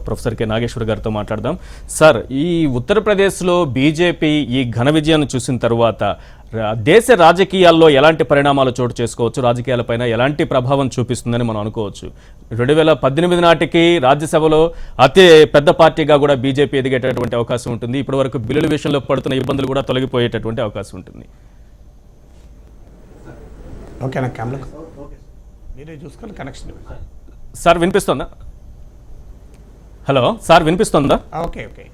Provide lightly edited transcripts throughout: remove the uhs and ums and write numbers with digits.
Professor K Nageshwar గారితో మాట్లాడదాం. Sir, ఈ ఉత్తరప్రదేశ్లో బీజేపీ ఈ ఘన విజయాన్ని చూసిన తర్వాత దేశ రాజకీయాల్లో ఎలాంటి పరిణామాలు చోటు చేసుకోవచ్చు, రాజకీయాలపైన ఎలాంటి ప్రభావం చూపిస్తుందని మనం అనుకోవచ్చు? 2018 నాటికి రాజ్యసభలో అతి పెద్ద పార్టీగా కూడా బీజేపీ ఎదిగేటటువంటి అవకాశం ఉంటుంది. ఇప్పటివరకు బిల్లుల విషయంలో పడుతున్న ఇబ్బందులు కూడా తొలగిపోయేటటువంటి అవకాశం ఉంటుంది. ఓకేనా? మీరే చూసుకొని కనెక్షన్. సార్ వినిపిస్తుందా? హలో సార్, వినిపిస్తుందా? Okay okay.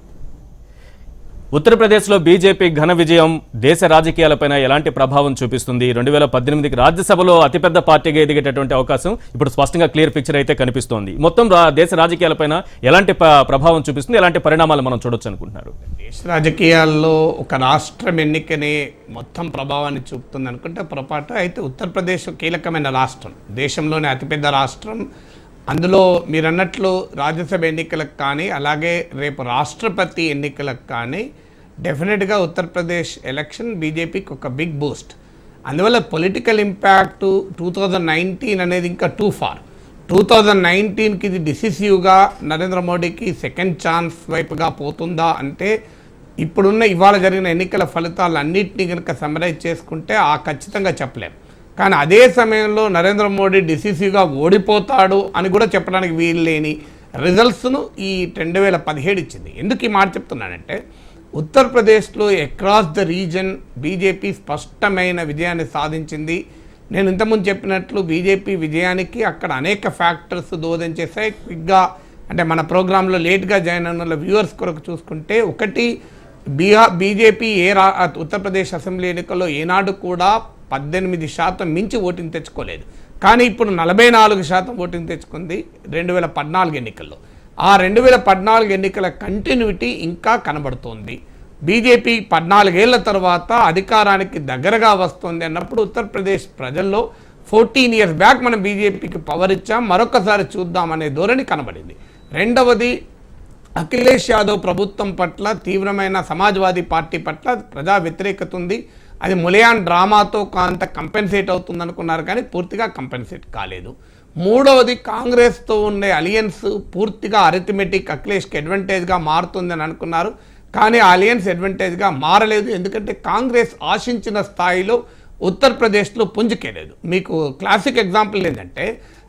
ఉత్తరప్రదేశ్లో బీజేపీ ఘన విజయం దేశ రాజకీయాలపైన ఎలాంటి ప్రభావం చూపిస్తుంది? 2018కి రాజ్యసభలో అతిపెద్ద పార్టీగా ఎదిగేటటువంటి అవకాశం ఇప్పుడు స్పష్టంగా క్లియర్ పిక్చర్ అయితే కనిపిస్తోంది. మొత్తం దేశ రాజకీయాలపైన ఎలాంటి ప్రభావం చూపిస్తుంది, ఎలాంటి పరిణామాలు మనం చూడొచ్చు అనుకుంటున్నారు? దేశ రాజకీయాల్లో ఒక రాష్ట్రం ఎన్నికనే మొత్తం ప్రభావాన్ని చూపుతుంది అనుకుంటే పొరపాటు. అయితే ఉత్తరప్రదేశ్ కీలకమైన రాష్ట్రం, దేశంలోనే అతిపెద్ద రాష్ట్రం. అందులో మీరు అన్నట్లు రాజ్యసభ ఎన్నికలకు కానీ అలాగే రేపు రాష్ట్రపతి ఎన్నికలకు కానీ డెఫినెట్గా ఉత్తరప్రదేశ్ ఎలక్షన్ బీజేపీకి ఒక బిగ్ బూస్ట్. అందువల్ల పొలిటికల్ ఇంపాక్ట్ 2019 అనేది ఇంకా టూ ఫార్. 2019కి ఇది డిసిసివ్గా నరేంద్ర మోడీకి సెకండ్ ఛాన్స్ వైపుగా పోతుందా అంటే ఇవాళ జరిగిన ఎన్నికల ఫలితాలు అన్నింటినీ కనుక సమరైజ్ చేసుకుంటే ఖచ్చితంగా చెప్పలేం. కానీ అదే సమయంలో నరేంద్ర మోడీ డిసిసివ్గా ఓడిపోతాడు అని కూడా చెప్పడానికి వీలు లేని రిజల్ట్స్ను ఈ 2017 ఇచ్చింది. ఎందుకు ఈ మాట చెప్తున్నానంటే ఉత్తరప్రదేశ్లో అక్రాస్ ద రీజన్ బీజేపీ స్పష్టమైన విజయాన్ని సాధించింది. నేను ఇంతకుముందు చెప్పినట్లు బీజేపీ విజయానికి అక్కడ అనేక ఫ్యాక్టర్స్ దోహదం చేశాయి. క్విక్గా అంటే మన ప్రోగ్రాంలో లేట్గా జాయిన్ అయిన వ్యూవర్స్ కొరకు చూసుకుంటే, ఒకటి బీజేపీ ఉత్తరప్రదేశ్ అసెంబ్లీ ఎన్నికల్లో ఏనాడు కూడా 18% మించి ఓటింగ్ తెచ్చుకోలేదు. కానీ ఇప్పుడు 44% ఓటింగ్ తెచ్చుకుంది 2014 ఎన్నికల్లో. ఆ 2014 ఎన్నికల కంటిన్యూటీ ఇంకా కనబడుతోంది. బీజేపీ 14 ఏళ్ల తర్వాత అధికారానికి దగ్గరగా వస్తుంది అన్నప్పుడు ఉత్తరప్రదేశ్ ప్రజల్లో 14 years బ్యాక్ మనం బీజేపీకి పవర్ ఇచ్చాం, మరొకసారి చూద్దామనే ధోరణి కనబడింది. రెండవది, అఖిలేష్ యాదవ్ ప్రభుత్వం పట్ల తీవ్రమైన సమాజ్వాదీ పార్టీ పట్ల ప్రజా వ్యతిరేకత ఉంది. అది ములయాన్ డ్రామాతో కొంత కంపెన్సేట్ అవుతుంది అనుకున్నారు, కానీ పూర్తిగా కంపెన్సేట్ కాలేదు. మూడవది, కాంగ్రెస్తో ఉండే అలియన్స్ పూర్తిగా అరిథమెటిక్ అఖిలేష్కి అడ్వాంటేజ్గా మారుతుందని అనుకున్నారు, కానీ ఆ అలియన్స్ అడ్వాంటేజ్గా మారలేదు. ఎందుకంటే కాంగ్రెస్ ఆశించిన స్థాయిలో ఉత్తరప్రదేశ్లో పుంజుకేలేదు. మీకు క్లాసిక్ ఎగ్జాంపుల్ ఏంటంటే,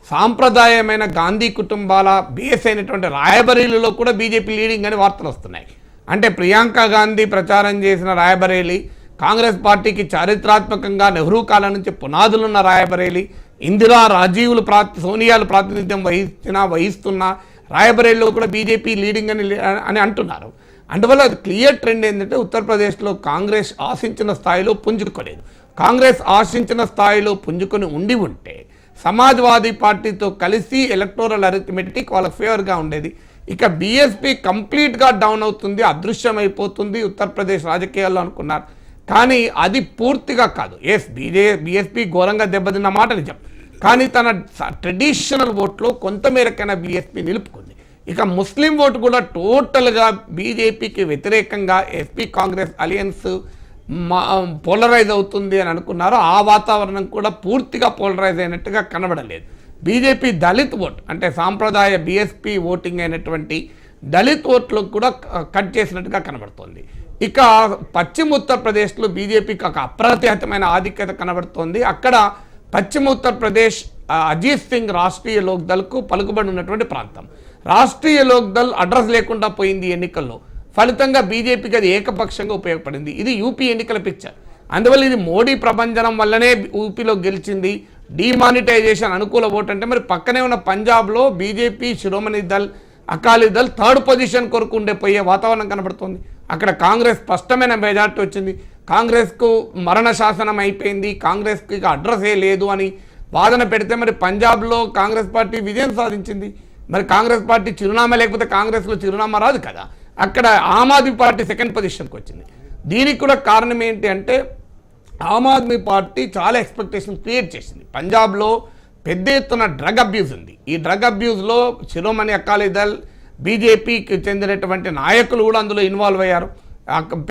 సాంప్రదాయమైన గాంధీ కుటుంబాల బేస్ అయినటువంటి రాయబరేలీలో కూడా బీజేపీ లీడింగ్ అని వార్తలు వస్తున్నాయి. అంటే ప్రియాంక గాంధీ ప్రచారం చేసిన రాయబరేలీ, కాంగ్రెస్ పార్టీకి చారిత్రాత్మకంగా నెహ్రూ కాలం నుంచి పునాదులున్న రాయబరేలీ, ఇందిరా రాజీవులు సోనియాలు ప్రాతినిధ్యం వహిస్తున్న రాయబరేలీలో కూడా బీజేపీ లీడింగ్ అని అంటున్నారు. అందువల్ల అది క్లియర్ ట్రెండ్ ఏంటంటే ఉత్తరప్రదేశ్లో కాంగ్రెస్ ఆశించిన స్థాయిలో పుంజుకోలేదు. కాంగ్రెస్ ఆశించిన స్థాయిలో పుంజుకొని ఉంటే సమాజ్వాదీ పార్టీతో కలిసి ఎలక్టోరల్ అరిథమెటిక్ వాళ్ళ ఫేవర్గా ఉండేది. ఇక బీఎస్పీ కంప్లీట్గా డౌన్ అవుతుంది, అదృశ్యమైపోతుంది ఉత్తరప్రదేశ్ రాజకీయాల్లో అనుకున్నారు. కానీ అది పూర్తిగా కాదు. బీఎస్పీ ఘోరంగా దెబ్బతిన్న మాట నిజం, కానీ తన ట్రెడిషనల్ ఓట్లో కొంతమేరకైనా బీఎస్పీ నిలుపుకుంది. ఇక ముస్లిం ఓటు కూడా టోటల్గా బీజేపీకి వ్యతిరేకంగా ఎస్పీ కాంగ్రెస్ అలియన్స్ పోలరైజ్ అవుతుంది అని అనుకున్నారు. ఆ వాతావరణం కూడా పూర్తిగా పోలరైజ్ అయినట్టుగా కనబడలేదు. బీజేపీ దళిత్ ఓట్ అంటే సాంప్రదాయ బీఎస్పీ ఓటింగ్ అయినటువంటి దళిత్ ఓట్లకు కూడా కట్ చేసినట్టుగా కనబడుతోంది. ఇక పశ్చిమ ఉత్తరప్రదేశ్లో బీజేపీకి ఒక అప్రతిహతమైన ఆధిక్యత కనబడుతోంది. అక్కడ పశ్చిమ ఉత్తరప్రదేశ్ అజిత్ సింగ్ రాష్ట్రీయ లోక్దళ్కు పలుకుబడి ఉన్నటువంటి ప్రాంతం. రాష్ట్రీయ లోక్దళ్ అడ్రస్ లేకుండా పోయింది ఎన్నికల్లో. ఫలితంగా బీజేపీకి అది ఏకపక్షంగా ఉపయోగపడింది. ఇది యూపీ ఎన్నికల పిక్చర్. అందువల్ల ఇది మోడీ ప్రభంజనం వల్లనే యూపీలో గెలిచింది. డిమానిటైజేషన్ అనుకూల ఓటు అంటే మరి పక్కనే ఉన్న పంజాబ్లో బీజేపీ శిరోమణి దళ్ అకాలీదళ్ థర్డ్ పొజిషన్ కొరకు పోయే వాతావరణం కనబడుతుంది. అక్కడ కాంగ్రెస్ స్పష్టమైన మెజార్టీ వచ్చింది. కాంగ్రెస్కు మరణ శాసనం అయిపోయింది, కాంగ్రెస్కి ఇక అడ్రస్సే లేదు అని వాదన పెడితే మరి పంజాబ్లో కాంగ్రెస్ పార్టీ విజయం సాధించింది. మరి కాంగ్రెస్ పార్టీ చిరునామా లేకపోతే కాంగ్రెస్లో చిరునామా రాదు కదా. అక్కడ ఆమ్ ఆద్మీ పార్టీ సెకండ్ పొజిషన్కి వచ్చింది. దీనికి కూడా కారణం ఏంటి అంటే ఆమ్ ఆద్మీ పార్టీ చాలా ఎక్స్పెక్టేషన్ క్రియేట్ చేసింది. పంజాబ్లో పెద్ద ఎత్తున డ్రగ్ అబ్యూజ్ ఉంది. ఈ డ్రగ్ అబ్యూజ్లో శిరోమణి అకాలీదళ్ బీజేపీకి చెందినటువంటి నాయకులు కూడా అందులో ఇన్వాల్వ్ అయ్యారు.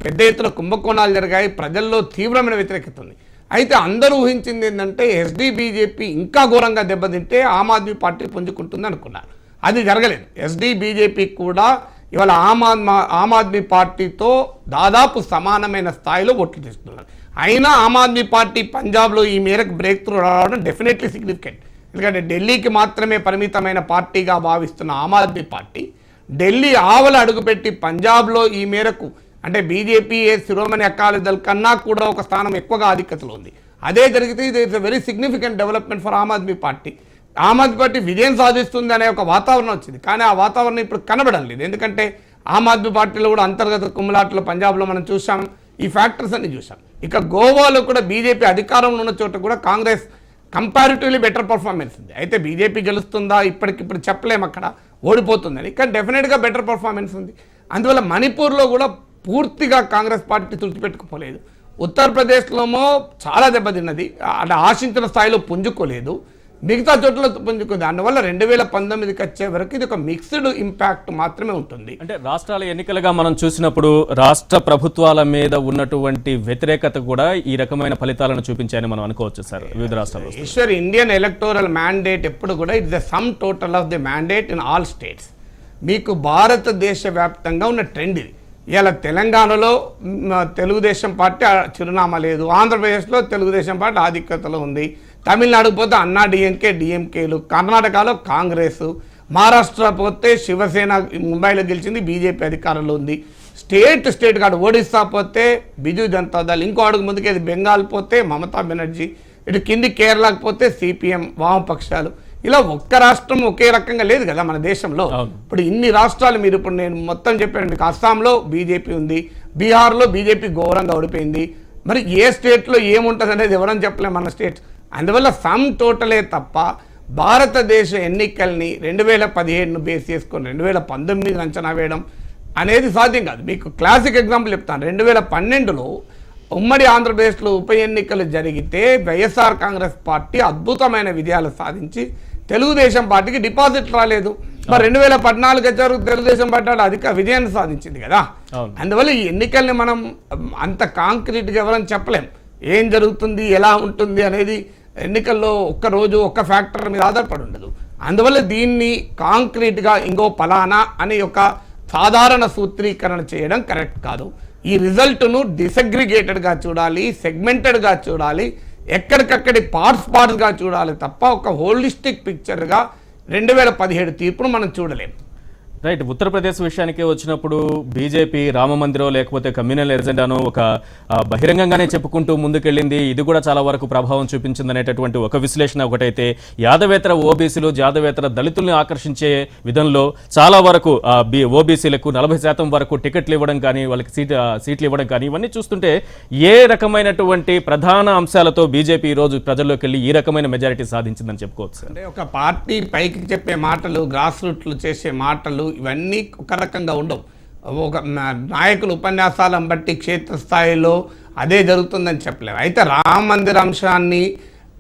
పెద్ద ఎత్తున కుంభకోణాలు జరిగాయి. ప్రజల్లో తీవ్రమైన వ్యతిరేకత ఉంది. అయితే అందరూ ఊహించింది ఏంటంటే ఎస్డీ బీజేపీ ఇంకా ఘోరంగా దెబ్బతింటే ఆమ్ ఆద్మీ పార్టీ పుంజుకుంటుంది అనుకున్నారు. అది జరగలేదు. ఎస్డీ బీజేపీ కూడా ఇవాళ ఆమ్ ఆద్మీ పార్టీతో దాదాపు సమానమైన స్థాయిలో ఓట్లు తీసుకున్నారు. అయినా ఆమ్ ఆద్మీ పార్టీ పంజాబ్లో ఈ మేరకు బ్రేక్ త్రూ రావడం డెఫినెట్లీ సిగ్నిఫికెంట్. ఎందుకంటే ఢిల్లీకి మాత్రమే పరిమితమైన పార్టీగా భావిస్తున్న ఆమ్ ఆద్మీ పార్టీ ఢిల్లీ ఆవల అడుగుపెట్టి పంజాబ్లో ఈ మేరకు అంటే బీజేపీ శిరోమణి అకాలీ దళ్ కన్నా కూడా ఒక స్థానం ఎక్కువగా ఆధిక్యతలో ఉంది. అదే జరిగితే ఇది it's very significant development for Aam Aadmi Party. Aam Aadmi Party విజయం సాధిస్తుంది అనే ఒక వాతావరణం వచ్చింది. కానీ ఆ వాతావరణం ఇప్పుడు కనబడం లేదు. ఎందుకంటే ఆమ్ ఆద్మీ పార్టీలో కూడా అంతర్గత కుమ్ములాటలు పంజాబ్లో మనం చూసాం. ఈ ఫ్యాక్టర్స్ అన్ని చూసాం. ఇక గోవాలో కూడా బీజేపీ అధికారంలో ఉన్న చోట కూడా కాంగ్రెస్ కంపారిటివ్లీ బెటర్ పర్ఫార్మెన్స్ ఉంది. అయితే బీజేపీ గెలుస్తుందా ఇప్పటికిప్పుడు చెప్పలేము, అక్కడ ఓడిపోతుందని. కానీ డెఫినెట్గా బెటర్ పర్ఫార్మెన్స్ ఉంది. అందువల్ల మణిపూర్లో కూడా పూర్తిగా కాంగ్రెస్ పార్టీ తుడిచిపెట్టుకుపోలేదు. ఉత్తరప్రదేశ్లోమో చాలా దెబ్బతిన్నది, అంటే ఆశించిన స్థాయిలో పుంజుకోలేదు. మిగతా చోట్ల పుంజుకుంది. అందువల్ల 2019కి వచ్చే వరకు ఇది ఒక మిక్స్డ్ ఇంపాక్ట్ మాత్రమే ఉంటుంది. అంటే రాష్ట్రాల ఎన్నికలుగా మనం చూసినప్పుడు రాష్ట్ర ప్రభుత్వాల మీద ఉన్నటువంటి వ్యతిరేకత కూడా ఈ రకమైన ఫలితాలను చూపించాయని మనం అనుకోవచ్చు సార్ వివిధ రాష్ట్రాల్లో. ఈశ్వర్, ఇండియన్ ఎలక్టోరల్ మ్యాండేట్ ఎప్పుడు కూడా it's the sum total of the mandate in all states. మీకు భారతదేశ వ్యాప్తంగా ఉన్న ట్రెండ్ ఇది. ఇలా తెలంగాణలో తెలుగుదేశం పార్టీ చిరునామా లేదు, ఆంధ్రప్రదేశ్లో తెలుగుదేశం పార్టీ ఆధిక్యతలో ఉంది, తమిళనాడుకు పోతే అన్నా డిఎంకేలు, కర్ణాటకలో కాంగ్రెస్, మహారాష్ట్ర పోతే శివసేన ముంబైలో గెలిచింది, బీజేపీ అధికారంలో ఉంది. స్టేట్ కాదు, ఒడిస్సా పోతే బిజు జనతాదళ్, ఇంకో అడుగు ముందుకు బెంగాల్ పోతే మమతా బెనర్జీ, ఇటు కింది కేరళకు పోతే సిపిఎం వామపక్షాలు. ఇలా ఒక్క రాష్ట్రం ఒకే రకంగా లేదు కదా మన దేశంలో. ఇప్పుడు ఇన్ని రాష్ట్రాలు మీరు ఇప్పుడు నేను మొత్తం చెప్పాను మీకు. అస్సాంలో బీజేపీ ఉంది, బీహార్లో బీజేపీ ఘోరంగా ఓడిపోయింది. మరి ఏ స్టేట్లో ఏముంటుంది అనేది ఎవరని చెప్పలేము మన స్టేట్స్. అందువల్ల సమ్ టోటలే తప్ప భారతదేశ ఎన్నికల్ని 2017ను బేస్ చేసుకొని 2019 అంచనా వేయడం అనేది సాధ్యం కాదు. మీకు క్లాసిక్ ఎగ్జాంపుల్ చెప్తాను. 2012లో ఉమ్మడి ఆంధ్రప్రదేశ్లో ఉప ఎన్నికలు జరిగితే వైఎస్ఆర్ కాంగ్రెస్ పార్టీ అద్భుతమైన విజయాలు సాధించి తెలుగుదేశం పార్టీకి డిపాజిట్ రాలేదు. మరి 2014 వచ్చారు, తెలుగుదేశం పార్టీ అధిక విజయాన్ని సాధించింది కదా. అందువల్ల ఈ ఎన్నికల్ని మనం అంత కాంక్రీట్గా ఎవరని చెప్పలేం. ఏం జరుగుతుంది, ఎలా ఉంటుంది అనేది ఎన్నికల్లో ఒక్కరోజు ఒక్క ఫ్యాక్టర్ మీద ఆధారపడి ఉండదు. అందువల్ల దీన్ని కాంక్రీట్గా ఇంకో పలానా అని ఒక సాధారణ సూత్రీకరణ చేయడం కరెక్ట్ కాదు. ఈ రిజల్ట్ను డిసగ్రిగేటెడ్గా చూడాలి, సెగ్మెంటెడ్గా చూడాలి, ఎక్కడికక్కడి పార్ట్స్గా చూడాలి తప్ప ఒక హోలిస్టిక్ పిక్చర్గా 2017 తీర్పును మనం చూడలేము. రైట్. ఉత్తరప్రదేశ్ విషయానికి వచ్చినప్పుడు బీజేపీ రామ మందిరం లేకపోతే కమ్యూనల్ ఎజెండాను ఒక బహిరంగంగానే చెప్పుకుంటూ ముందుకెళ్ళింది. ఇది కూడా చాలా వరకు ప్రభావం చూపించింది అనేటటువంటి ఒక విశ్లేషణ ఒకటైతే, యాదవేతర ఓబీసీలు యాదవేతర దళితుల్ని ఆకర్షించే విధంలో చాలా వరకు ఓబీసీలకు 40% వరకు టికెట్లు ఇవ్వడం కానీ, వాళ్ళకి సీట్లు ఇవ్వడం కానీ, ఇవన్నీ చూస్తుంటే ఏ రకమైనటువంటి ప్రధాన అంశాలతో బీజేపీ ఈరోజు ప్రజల్లోకి వెళ్ళి ఈ రకమైన మెజారిటీ సాధించిందని చెప్పుకోవచ్చు? అంటే ఒక పార్టీ పైకి చెప్పే మాటలు, గ్రాస్ రూట్లు చేసే మాటలు ఇవన్నీ ఒక రకంగా ఉండవు. ఒక నాయకుల ఉపన్యాసాలను బట్టి క్షేత్రస్థాయిలో అదే జరుగుతుందని చెప్పలేము. అయితే రామ మందిర అంశాన్ని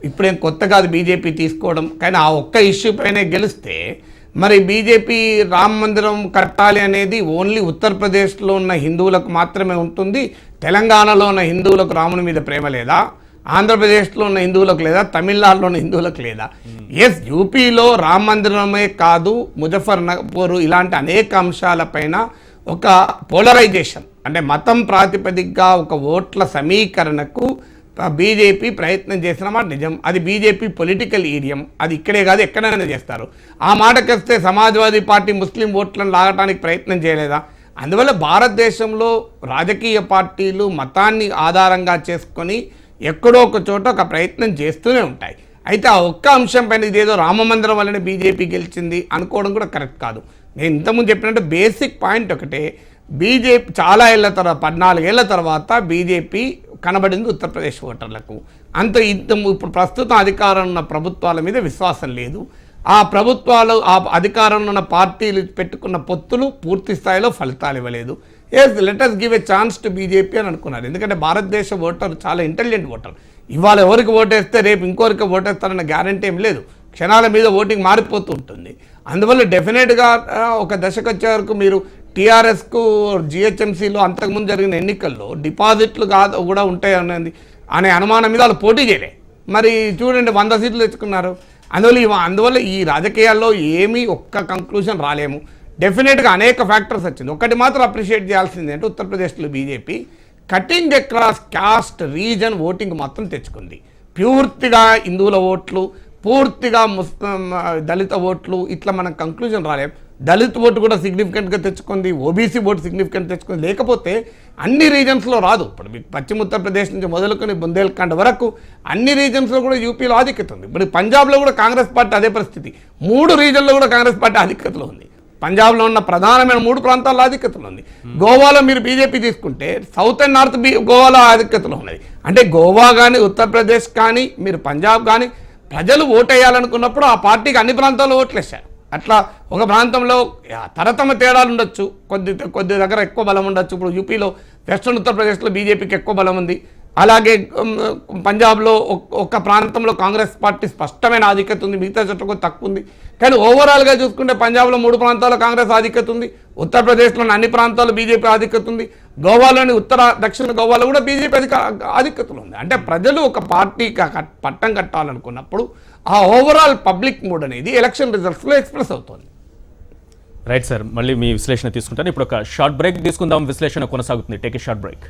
ఇప్పుడేం కొత్త కాదు బీజేపీ తీసుకోవడం. కానీ ఆ ఒక్క ఇష్యూ పైనే గెలిస్తే మరి బీజేపీ రామ మందిరం కట్టాలి అనేది ఓన్లీ ఉత్తరప్రదేశ్లో ఉన్న హిందువులకు మాత్రమే ఉంటుంది. తెలంగాణలో ఉన్న హిందువులకు రాముని మీద ప్రేమ లేదా? ఆంధ్రప్రదేశ్లో ఉన్న హిందువులకు లేదా? తమిళనాడులో ఉన్న హిందువులకు లేదా? ఎస్, యూపీలో రామ మందిరమే కాదు, ముజఫర్నగర్ ఇలాంటి అనేక అంశాలపైన ఒక పోలరైజేషన్, అంటే మతం ప్రాతిపదికగా ఒక ఓట్ల సమీకరణకు బీజేపీ ప్రయత్నం చేసిన మాట నిజం. అది బీజేపీ పొలిటికల్ ఈడియం. అది ఇక్కడే కాదు, ఎక్కడైనా చేస్తారు. ఆ మాటకొస్తే సమాజ్వాదీ పార్టీ ముస్లిం ఓట్లను లాగడానికి ప్రయత్నం చేయలేదా? అందువల్ల భారతదేశంలో రాజకీయ పార్టీలు మతాన్ని ఆధారంగా చేసుకొని ఎక్కడో ఒక చోట ఒక ప్రయత్నం చేస్తూనే ఉంటాయి. అయితే ఆ ఒక్క అంశం పైన ఇదేదో రామమందిరం వల్లనే బీజేపీ గెలిచింది అనుకోవడం కూడా కరెక్ట్ కాదు. నేను ఇంతకుముందు చెప్పినట్టు బేసిక్ పాయింట్ ఒకటే, బీజేపీ చాలా ఏళ్ల తర్వాత 14 ఏళ్ల తర్వాత బీజేపీ కనబడింది ఉత్తరప్రదేశ్ ఓటర్లకు. ఇప్పుడు ప్రస్తుతం అధికారంలో ఉన్న ప్రభుత్వాల మీద విశ్వాసం లేదు. ఆ ప్రభుత్వాలు, ఆ అధికారంలో ఉన్న పార్టీలు పెట్టుకున్న పొత్తులు పూర్తి స్థాయిలో ఫలితాలు ఇవ్వలేదు. Yes, let us give a chance to BJP అని అనుకున్నారు. ఎందుకంటే భారతదేశ ఓటర్ చాలా ఇంటెలిజెంట్ ఓటర్. ఇవాళ ఎవరికి ఓటేస్తే రేపు ఇంకొకరికి ఓటేస్తారన్న గ్యారంటీ ఏం లేదు. క్షణాల మీద ఓటింగ్ మారిపోతూ ఉంటుంది. అందువల్ల డెఫినెట్గా ఒక దశకు వచ్చే వరకు మీరు టీఆర్ఎస్కు జిహెచ్ఎంసీలో అంతకుముందు జరిగిన ఎన్నికల్లో డిపాజిట్లు కూడా ఉంటాయి అనే అనుమానం మీద వాళ్ళు పోటీ చేయలే. మరి చూడండి 100 సీట్లు తెచ్చుకున్నారు. అందువల్ల ఈ రాజకీయాల్లో ఏమీ ఒక్క కంక్లూజన్ రాలేము. డెఫినెట్గా అనేక ఫ్యాక్టర్స్ వచ్చింది. ఒకటి మాత్రం అప్రిషియేట్ చేయాల్సింది అంటే ఉత్తరప్రదేశ్లో BJP cutting across caste reason voting మాత్రం తెచ్చుకుంది. పూర్తిగా హిందువుల ఓట్లు, పూర్తిగా దళిత ఓట్లు, ఇట్లా మనం కంక్లూజన్ రాలేం. దళిత్ ఓటు కూడా సిగ్నిఫికెంట్గా తెచ్చుకుంది, ఓబీసీ ఓటు సిగ్నిఫికెంట్ తెచ్చుకుంది. లేకపోతే అన్ని రీజన్స్లో రాదు. ఇప్పుడు మీకు పశ్చిమ ఉత్తరప్రదేశ్ నుంచి మొదలుకొని బుందేల్ఖండ్ వరకు అన్ని రీజన్స్లో కూడా యూపీలో ఆధిక్యత ఉంది. ఇప్పుడు పంజాబ్లో కూడా కాంగ్రెస్ పార్టీ అదే పరిస్థితి. 3 రీజన్లో కూడా కాంగ్రెస్ పార్టీ ఆధిక్యతలో ఉంది. పంజాబ్లో ఉన్న ప్రధానమైన 3 ప్రాంతాల్లో ఆధిక్యతలో ఉంది. గోవాలో మీరు బీజేపీ తీసుకుంటే సౌత్ అండ్ నార్త్ గోవాలో ఆధిక్యతలో ఉన్నది. అంటే గోవా కానీ ఉత్తరప్రదేశ్ కానీ మీరు పంజాబ్ కానీ ప్రజలు ఓటేయాలనుకున్నప్పుడు ఆ పార్టీకి అన్ని ప్రాంతాల్లో ఓట్లేశారు. అట్లా ఒక ప్రాంతంలో తరతమ తేడాలు ఉండొచ్చు, కొద్ది దగ్గర ఎక్కువ బలం ఉండొచ్చు. ఇప్పుడు యూపీలో వెస్ట్రన్ ఉత్తరప్రదేశ్లో బీజేపీకి ఎక్కువ బలం ఉంది. అలాగే పంజాబ్లో ఒక ప్రాంతంలో కాంగ్రెస్ పార్టీ స్పష్టమైన ఆధిక్యత ఉంది, మిగతా చోట్ల తక్కువ ఉంది. కానీ ఓవరాల్గా చూసుకుంటే పంజాబ్లో 3 ప్రాంతాల్లో కాంగ్రెస్ ఆధిక్యత ఉంది, ఉత్తరప్రదేశ్లోని అన్ని ప్రాంతాల్లో బీజేపీ ఆధిక్యత ఉంది, గోవాలోని దక్షిణ గోవాలో కూడా బీజేపీ ఆధిక్యతలు ఉంది. అంటే ప్రజలు ఒక పార్టీకి పట్టం కట్టాలనుకున్నప్పుడు ఆ ఓవరాల్ పబ్లిక్ మూడ్ అనేది ఎలక్షన్ రిజల్ట్స్లో ఎక్స్ప్రెస్ అవుతుంది. రైట్ సార్, మళ్ళీ మీ విశ్లేషణ తీసుకుంటాను. ఇప్పుడు ఒక షార్ట్ బ్రేక్ తీసుకుందాం. విశ్లేషణ కొనసాగుతుంది. Take a short break.